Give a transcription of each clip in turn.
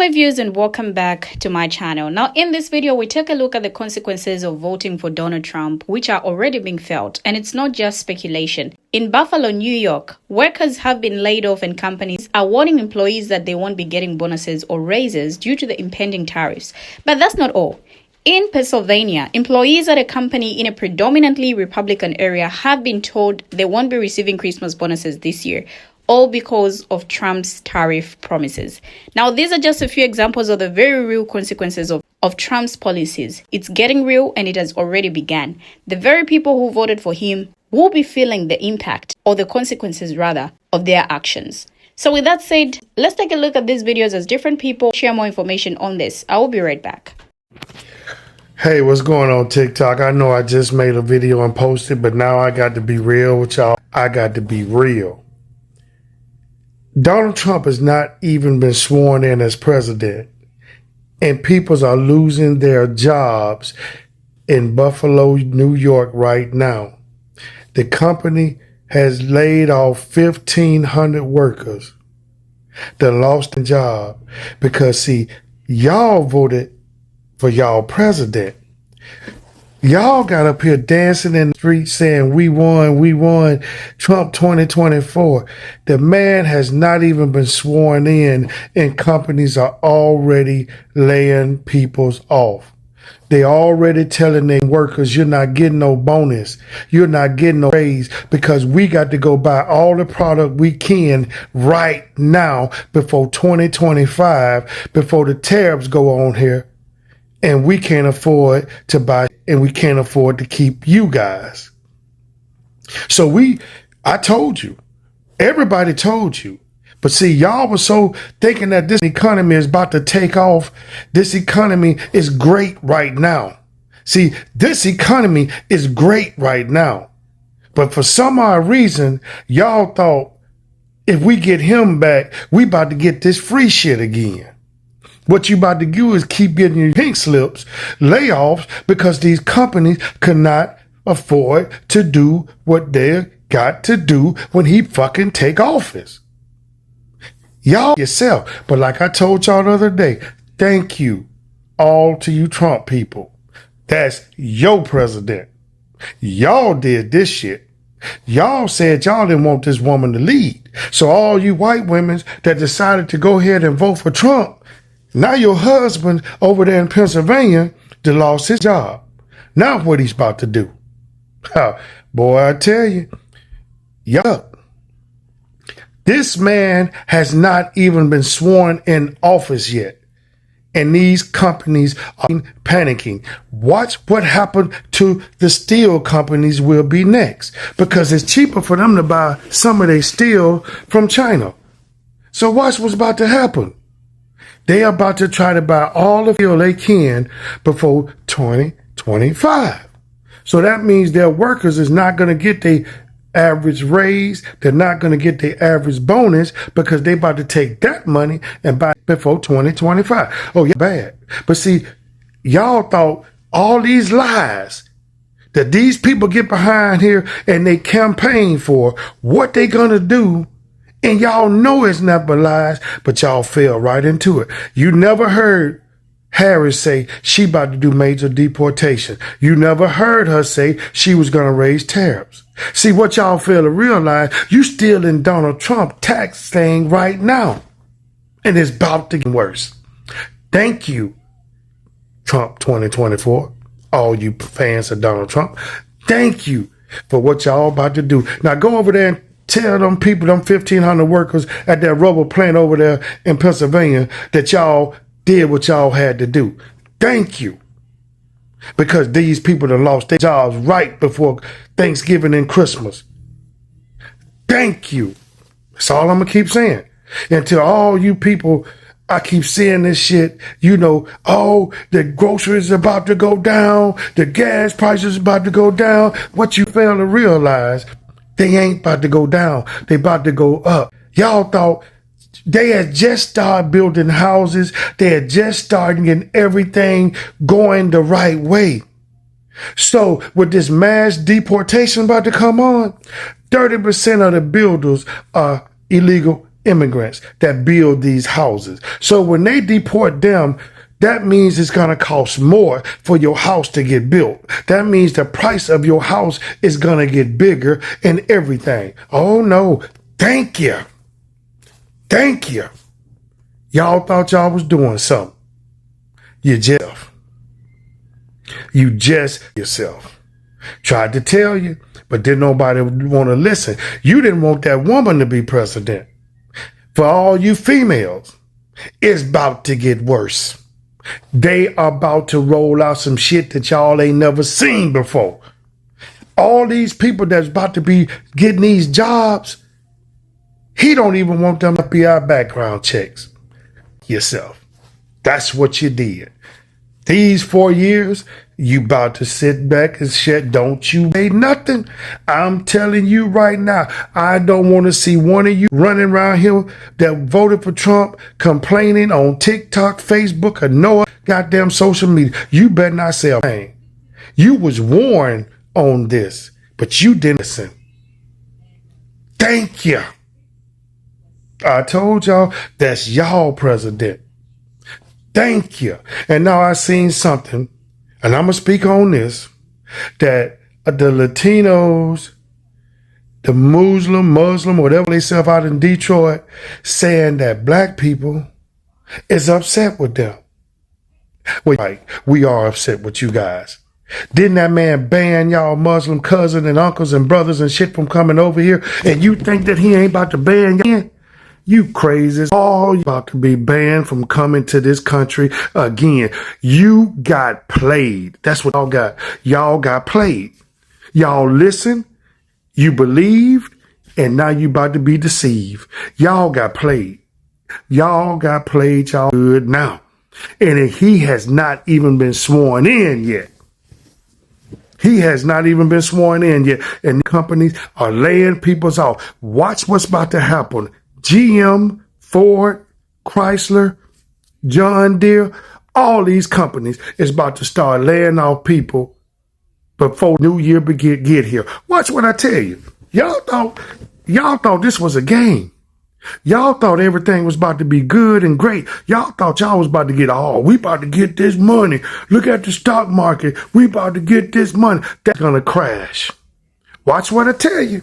my viewers, and welcome back to my channel. Now in this video we take a look at the consequences of voting for Donald Trump, which are already being felt, and it's not just speculation. In Buffalo, New York, workers have been laid off and companies are warning employees that they won't be getting bonuses or raises due to the impending tariffs. But that's not all. In Pennsylvania, employees at a company in a predominantly Republican area have been told they won't be receiving Christmas bonuses this year, all because of Trump's tariff promises. Now, these are just a few examples of the very real consequences of Trump's policies. It's getting real and it has already begun. The very people who voted for him will be feeling the impact, or the consequences rather, of their actions. So with that said, let's take a look at these videos as different people share more information on this. I will be right back. Hey, what's going on TikTok? I know I just made a video and posted, but now I got to be real with y'all. I got to be real. Donald Trump has not even been sworn in as president, and people are losing their jobs in Buffalo, New York right now. The company has laid off 1,500 workers that lost their job because, see, y'all voted for y'all president. Y'all got up here dancing in the streets saying, we won Trump 2024. The man has not even been sworn in, and companies are already laying people off. They already telling their workers, you're not getting no bonus. You're not getting no raise because we got to go buy all the product we can right now before 2025, before the tariffs go on here. And we can't afford to buy, and we can't afford to keep you guys. So I told you, everybody told you. But see, y'all were so thinking that this economy is about to take off. This economy is great right now. See, this economy is great right now. But for some odd reason, y'all thought if we get him back, we about to get this free shit again. What you about to do is keep getting your pink slips, layoffs, because these companies cannot afford to do what they got to do when he fucking take office. Y'all yourself. But like I told y'all the other day, thank you all to you Trump people. That's your president. Y'all did this shit. Y'all said y'all didn't want this woman to lead. So all you white women that decided to go ahead and vote for Trump, now your husband over there in Pennsylvania that lost his job. Now what he's about to do. Boy, I tell you, yuck. This man has not even been sworn in office yet. And these companies are panicking. Watch what happened to the steel companies will be next. Because it's cheaper for them to buy some of their steel from China. So watch what's about to happen. They are about to try to buy all the steel they can before 2025. So that means their workers is not going to get their average raise. They're not going to get their average bonus because they about to take that money and buy before 2025. Oh, yeah, bad. But see, y'all thought all these lies that these people get behind here and they campaign for what they going to do. And y'all know it's not but lies, but y'all fell right into it. You never heard Harris say she about to do major deportation. You never heard her say she was going to raise tariffs. See, what y'all fail to realize, you still in Donald Trump tax thing right now. And it's about to get worse. Thank you, Trump 2024, all you fans of Donald Trump. Thank you for what y'all about to do. Now go over there and tell them people, them 1,500 workers at that rubber plant over there in Pennsylvania that y'all did what y'all had to do. Thank you. Because these people that lost their jobs right before Thanksgiving and Christmas. Thank you. That's all I'm going to keep saying. And to all you people, I keep seeing this shit, you know, oh, the groceries about to go down, the gas prices about to go down. What you fail to realize, they ain't about to go down. They about to go up. Y'all thought they had just started building houses. They had just started getting everything going the right way. So with this mass deportation about to come on, 30% of the builders are illegal immigrants that build these houses. So when they deport them, that means it's going to cost more for your house to get built. That means the price of your house is going to get bigger and everything. Oh no, thank you. Thank you. Y'all thought y'all was doing something. You just yourself. Tried to tell you, but didn't nobody want to listen. You didn't want that woman to be president. For all you females, it's about to get worse. They are about to roll out some shit that y'all ain't never seen before. All these people that's about to be getting these jobs, he don't even want them FBI background checks. Yourself. That's what you did. These 4 years, you about to sit back and shit. Don't you say nothing. I'm telling you right now, I don't want to see one of you running around here that voted for Trump complaining on TikTok, Facebook, or no goddamn social media. You better not say a thing. You was warned on this, but you didn't listen. Thank you. I told y'all that's y'all president. Thank you. And now I seen something, and I'm going to speak on this, that the Latinos, the Muslim, whatever they self out in Detroit, saying that black people is upset with them. Well, right, we are upset with you guys. Didn't that man ban y'all Muslim cousins and uncles and brothers and shit from coming over here? And you think that he ain't about to ban you? You crazy. All about to be banned from coming to this country again. You got played. That's what y'all got. Y'all got played. Y'all listened, you believed, and now you about to be deceived. Y'all got played. Y'all got played. Y'all good now. And he has not even been sworn in yet. He has not even been sworn in yet. And companies are laying people off. Watch what's about to happen. GM, Ford, Chrysler, John Deere, all these companies is about to start laying off people before New Year get here. Watch what I tell you. Y'all thought this was a game. Y'all thought everything was about to be good and great. Y'all thought y'all was about to get we about to get this money. Look at the stock market. We about to get this money. That's gonna crash. Watch what I tell you.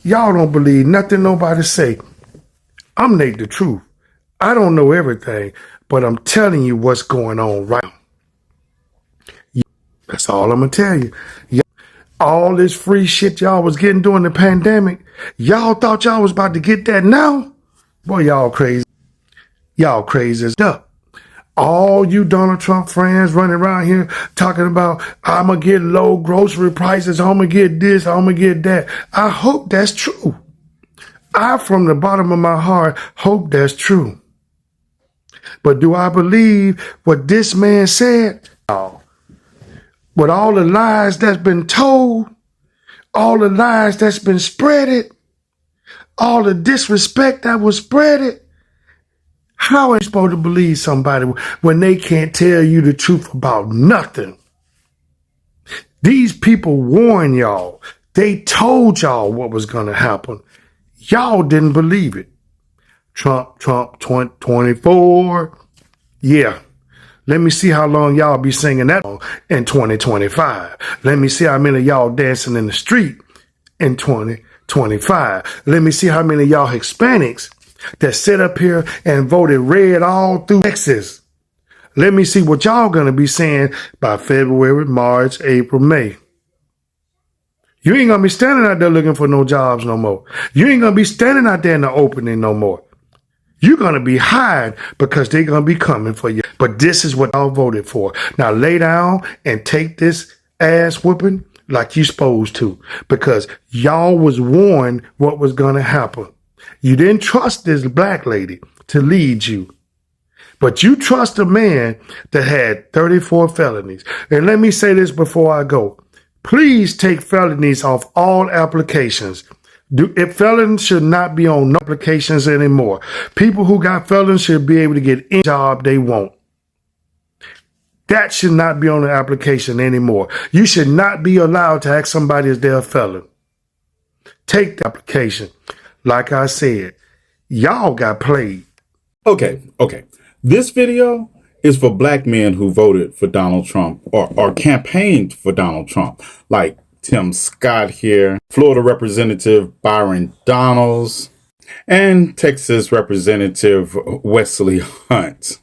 Y'all don't believe nothing nobody say. I'm Nate the Truth. I don't know everything, but I'm telling you what's going on right now. That's all I'm going to tell you. All this free shit y'all was getting during the pandemic, y'all thought y'all was about to get that now? Boy, y'all crazy. Y'all crazy as up. All you Donald Trump friends running around here talking about, I'm going to get low grocery prices, I'm going to get this, I'm going to get that. I hope that's true. I, from the bottom of my heart, hope that's true. But do I believe what this man said? No. With all the lies that's been told, all the lies that's been spreaded, all the disrespect that was spreaded, how are you supposed to believe somebody when they can't tell you the truth about nothing? These people warned y'all. They told y'all what was going to happen. Y'all didn't believe it. Trump 2024. Yeah. Let me see how long y'all be singing that in 2025. Let me see how many of y'all dancing in the street in 2025. Let me see how many of y'all Hispanics that sit up here and voted red all through Texas. Let me see what y'all going to be saying by February, March, April, May. You ain't going to be standing out there looking for no jobs no more. You ain't going to be standing out there in the opening no more. You're going to be hiding because they're going to be coming for you. But this is what y'all voted for. Now lay down and take this ass whooping like you supposed to, because y'all was warned what was going to happen. You didn't trust this black lady to lead you, but you trust a man that had 34 felonies. And let me say this before I go. Please take felonies off all applications. If felons should not be on no applications anymore. People who got felons should be able to get any job they want. That should not be on the application anymore. You should not be allowed to ask somebody if they're a felon. Take the application. Like I said, Y'all got played. Okay. This video is for black men who voted for Donald Trump or campaigned for Donald Trump, like Tim Scott here, Florida Representative Byron Donalds, and Texas Representative Wesley Hunt.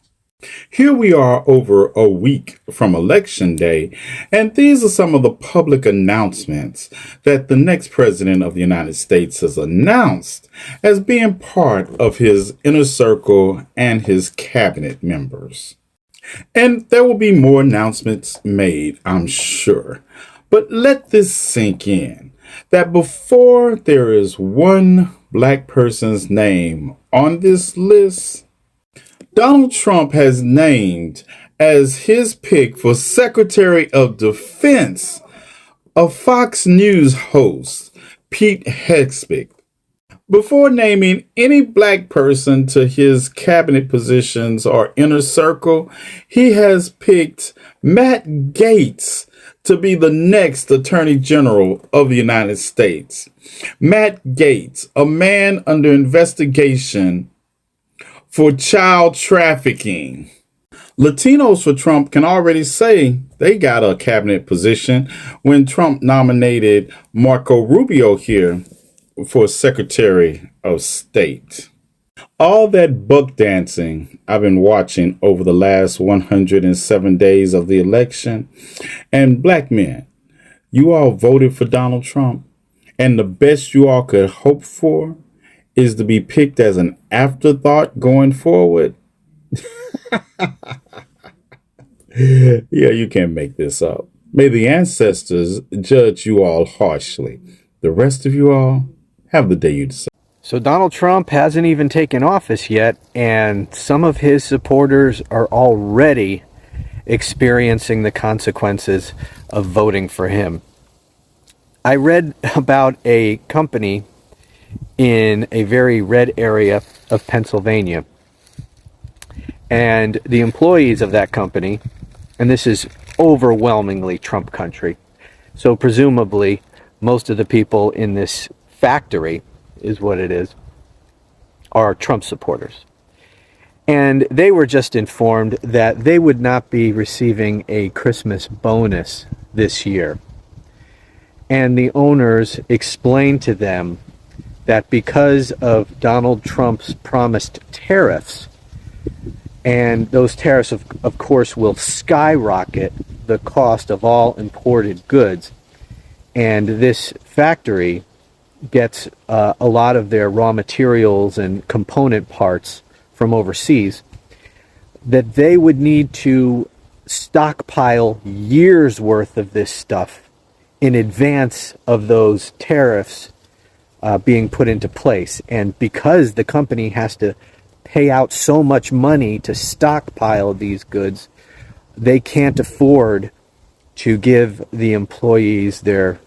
Here we are over a week from Election Day, and these are some of the public announcements that the next president of the United States has announced as being part of his inner circle and his cabinet members. And there will be more announcements made, I'm sure. But let this sink in, that before there is one black person's name on this list, Donald Trump has named as his pick for Secretary of Defense a Fox News host, Pete Hegseth. Before naming any black person to his cabinet positions or inner circle, he has picked Matt Gaetz to be the next Attorney General of the United States. Matt Gaetz, a man under investigation for child trafficking. Latinos for Trump can already say they got a cabinet position when Trump nominated Marco Rubio here for Secretary of State. All that buck dancing I've been watching over the last 107 days of the election, and black men, you all voted for Donald Trump, and the best you all could hope for is to be picked as an afterthought going forward. Yeah, you can't make this up. May the ancestors judge you all harshly. The rest of you all, have the day you decide. So Donald Trump hasn't even taken office yet, and some of his supporters are already experiencing the consequences of voting for him. I read about a company in a very red area of Pennsylvania, and the employees of that company, and this is overwhelmingly Trump country, so presumably most of the people in this factory is what it is, are Trump supporters. And they were just informed that they would not be receiving a Christmas bonus this year. And the owners explained to them that because of Donald Trump's promised tariffs, and those tariffs, of course, will skyrocket the cost of all imported goods, and this factory gets a lot of their raw materials and component parts from overseas, that they would need to stockpile years worth of this stuff in advance of those tariffs being put into place. And because the company has to pay out so much money to stockpile these goods, they can't afford to give the employees their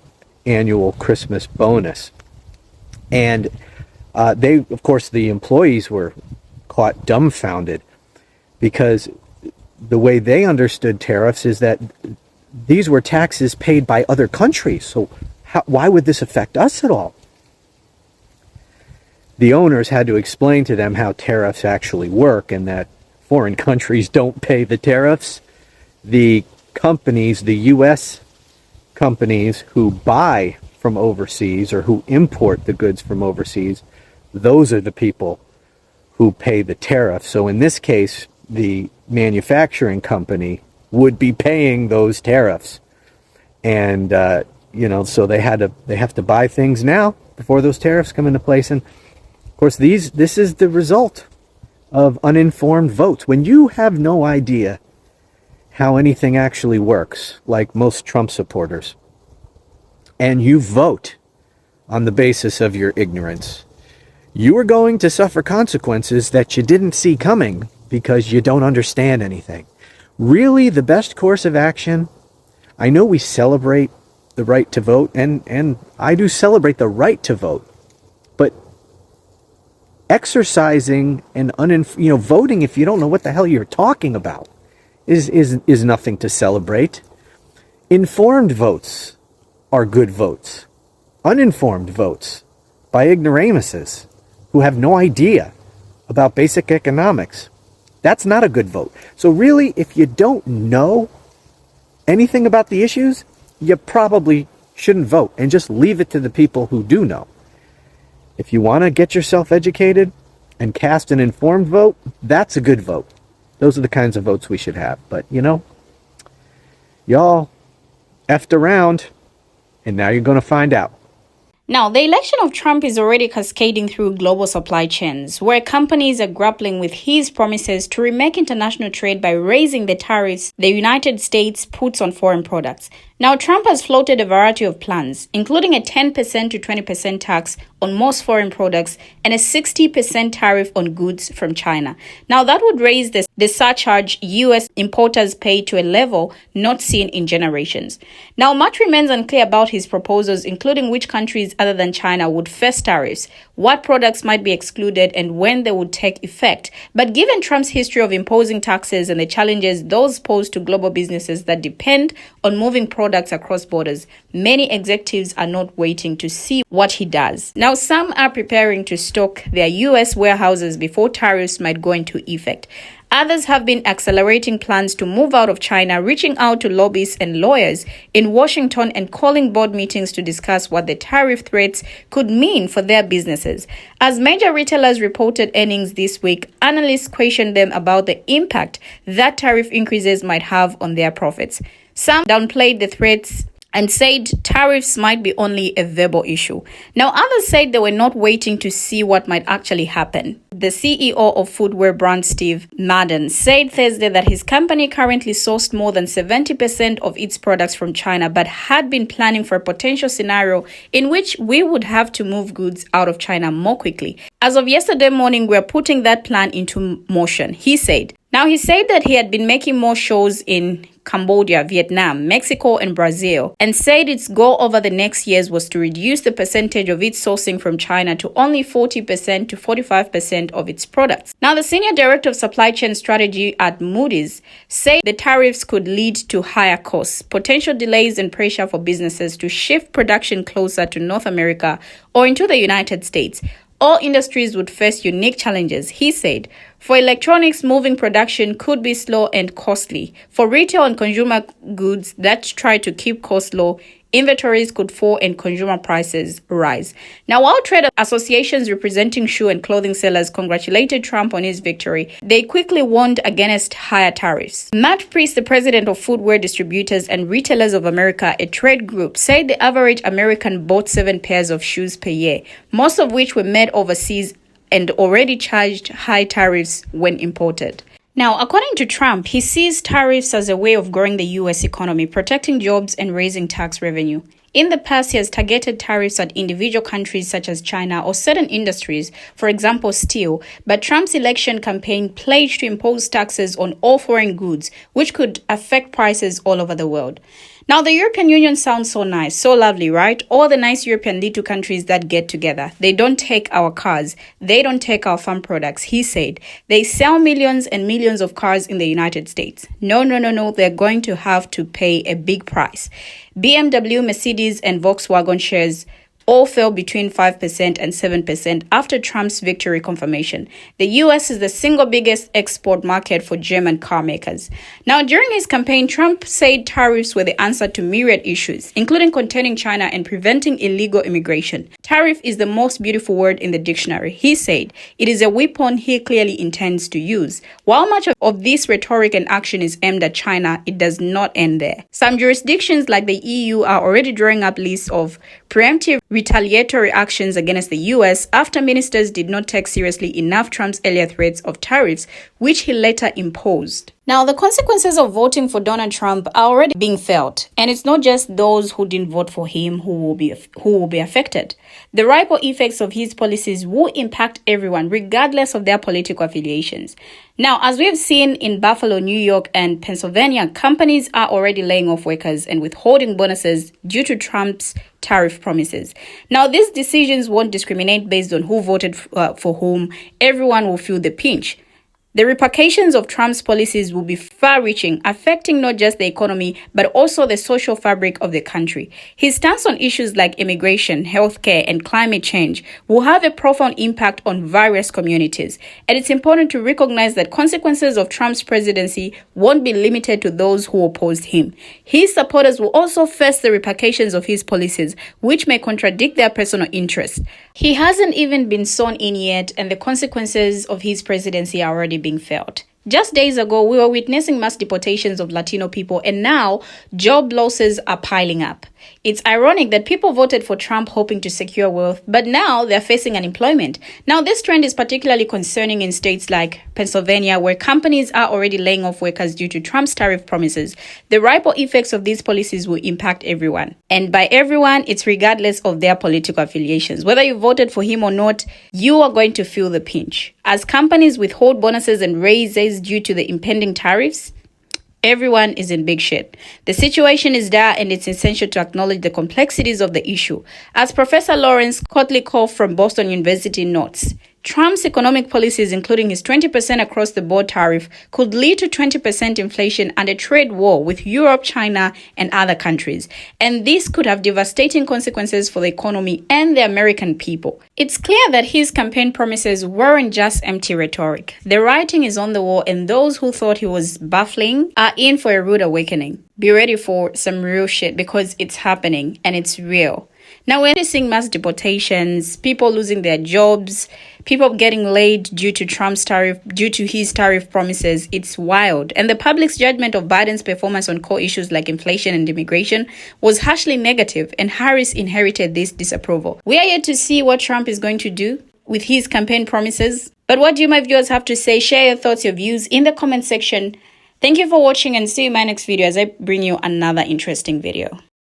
annual Christmas bonus. And they, of course, the employees were caught dumbfounded, because the way they understood tariffs is that these were taxes paid by other countries. So why would this affect us at all? The owners had to explain to them how tariffs actually work, and that foreign countries don't pay the tariffs. The companies, the U.S. companies who buy from overseas or who import the goods from overseas, those are the people who pay the tariff. So in this case, the manufacturing company would be paying those tariffs. And, so they have to buy things now before those tariffs come into place. And of course, this is the result of uninformed votes. When you have no idea how anything actually works, like most Trump supporters, and you vote on the basis of your ignorance, you are going to suffer consequences that you didn't see coming because you don't understand anything. Really, the best course of action, I know we celebrate the right to vote, and I do celebrate the right to vote, but exercising and voting if you don't know what the hell you're talking about is nothing to celebrate. Informed votes are good votes. Uninformed votes by ignoramuses, who have no idea about basic economics. That's not a good vote. So really, if you don't know anything about the issues, you probably shouldn't vote and just leave it to the people who do know. If you want to get yourself educated and cast an informed vote, that's a good vote. Those are the kinds of votes we should have. But, y'all effed around, and now you're going to find out. Now, the election of Trump is already cascading through global supply chains, where companies are grappling with his promises to remake international trade by raising the tariffs the United States puts on foreign products. Now, Trump has floated a variety of plans, including a 10% to 20% tax on most foreign products and a 60% tariff on goods from China. Now, that would raise the surcharge U.S. importers pay to a level not seen in generations. Now, much remains unclear about his proposals, including which countries other than China would face tariffs, what products might be excluded, and when they would take effect. But given Trump's history of imposing taxes and the challenges those pose to global businesses that depend on moving products across borders, many executives are not waiting to see what he does. Now, some are preparing to stock their U.S. warehouses before tariffs might go into effect. Others have been accelerating plans to move out of China, reaching out to lobbyists and lawyers in Washington and calling board meetings to discuss what the tariff threats could mean for their businesses. As major retailers reported earnings this week, analysts questioned them about the impact that tariff increases might have on their profits. Some downplayed the threats and said tariffs might be only a verbal issue. Now, others said they were not waiting to see what might actually happen. The CEO of footwear brand Steve Madden said Thursday that his company currently sourced more than 70% of its products from China, but had been planning for a potential scenario in which we would have to move goods out of China more quickly. As of yesterday morning, we're putting that plan into motion, he said. Now, he said that he had been making more shows in Cambodia, Vietnam, Mexico, and Brazil, and said its goal over the next years was to reduce the percentage of its sourcing from China to only 40% to 45% of its products. Now, the senior director of supply chain strategy at Moody's said the tariffs could lead to higher costs, potential delays, and pressure for businesses to shift production closer to North America or into the United States. All industries would face unique challenges, he said. For electronics, moving production could be slow and costly. For retail and consumer goods that try to keep costs low, inventories could fall and consumer prices rise. Now, while trade associations representing shoe and clothing sellers congratulated Trump on his victory, they quickly warned against higher tariffs. Matt Priest, the president of Footwear Distributors and Retailers of America, a trade group, said the average American bought 7 pairs of shoes per year, most of which were made overseas and already charged high tariffs when imported. Now, according to Trump, he sees tariffs as a way of growing the U.S. economy, protecting jobs, and raising tax revenue. In the past, he has targeted tariffs at individual countries such as China or certain industries, for example, steel. But Trump's election campaign pledged to impose taxes on all foreign goods, which could affect prices all over the world. Now, the European Union sounds so nice, so lovely, right? All the nice European little countries that get together. They don't take our cars. They don't take our farm products, he said. They sell millions and millions of cars in the United States. No. They're going to have to pay a big price. BMW, Mercedes, and Volkswagen shares all fell between 5% and 7% after Trump's victory confirmation. The U.S. is the single biggest export market for German car makers. Now, during his campaign, Trump said tariffs were the answer to myriad issues, including containing China and preventing illegal immigration. Tariff is the most beautiful word in the dictionary, he said. It is a weapon he clearly intends to use. While much of this rhetoric and action is aimed at China, it does not end there. Some jurisdictions like the EU are already drawing up lists of preemptive retaliatory actions against the U.S. after ministers did not take seriously enough Trump's earlier threats of tariffs, which he later imposed. Now, the consequences of voting for Donald Trump are already being felt, and it's not just those who didn't vote for him who will be affected. The ripple effects of his policies will impact everyone, regardless of their political affiliations. Now, as we've seen in Buffalo, New York, and Pennsylvania, companies are already laying off workers and withholding bonuses due to Trump's tariff promises. Now, these decisions won't discriminate based on who voted for whom. Everyone will feel the pinch. The repercussions of Trump's policies will be far-reaching, affecting not just the economy, but also the social fabric of the country. His stance on issues like immigration, healthcare, and climate change will have a profound impact on various communities. And it's important to recognize that consequences of Trump's presidency won't be limited to those who opposed him. His supporters will also face the repercussions of his policies, which may contradict their personal interests. He hasn't even been sworn in yet, and the consequences of his presidency are already being felt. Just days ago, we were witnessing mass deportations of Latino people, and now job losses are piling up. It's ironic that people voted for Trump hoping to secure wealth, but now they're facing unemployment. Now, this trend is particularly concerning in states like Pennsylvania, where companies are already laying off workers due to Trump's tariff promises. The ripple effects of these policies will impact everyone. And by everyone, it's regardless of their political affiliations. Whether you voted for him or not, you are going to feel the pinch. As companies withhold bonuses and raises due to the impending tariffs, everyone is in big shit. The situation is dire, and it's essential to acknowledge the complexities of the issue. As Professor Lawrence Kotlikoff from Boston University notes, Trump's economic policies, including his 20% across-the-board tariff, could lead to 20% inflation and a trade war with Europe, China, and other countries. And this could have devastating consequences for the economy and the American people. It's clear that his campaign promises weren't just empty rhetoric. The writing is on the wall, and those who thought he was baffling are in for a rude awakening. Be ready for some real shit, because it's happening and it's real. Now we're seeing mass deportations, people losing their jobs, people getting laid due to his tariff promises. It's wild. And the public's judgment of Biden's performance on core issues like inflation and immigration was harshly negative, and Harris inherited this disapproval. We are yet to see what Trump is going to do with his campaign promises. But what do you, my viewers, have to say? Share your thoughts, your views in the comment section. Thank you for watching, and see you in my next video as I bring you another interesting video.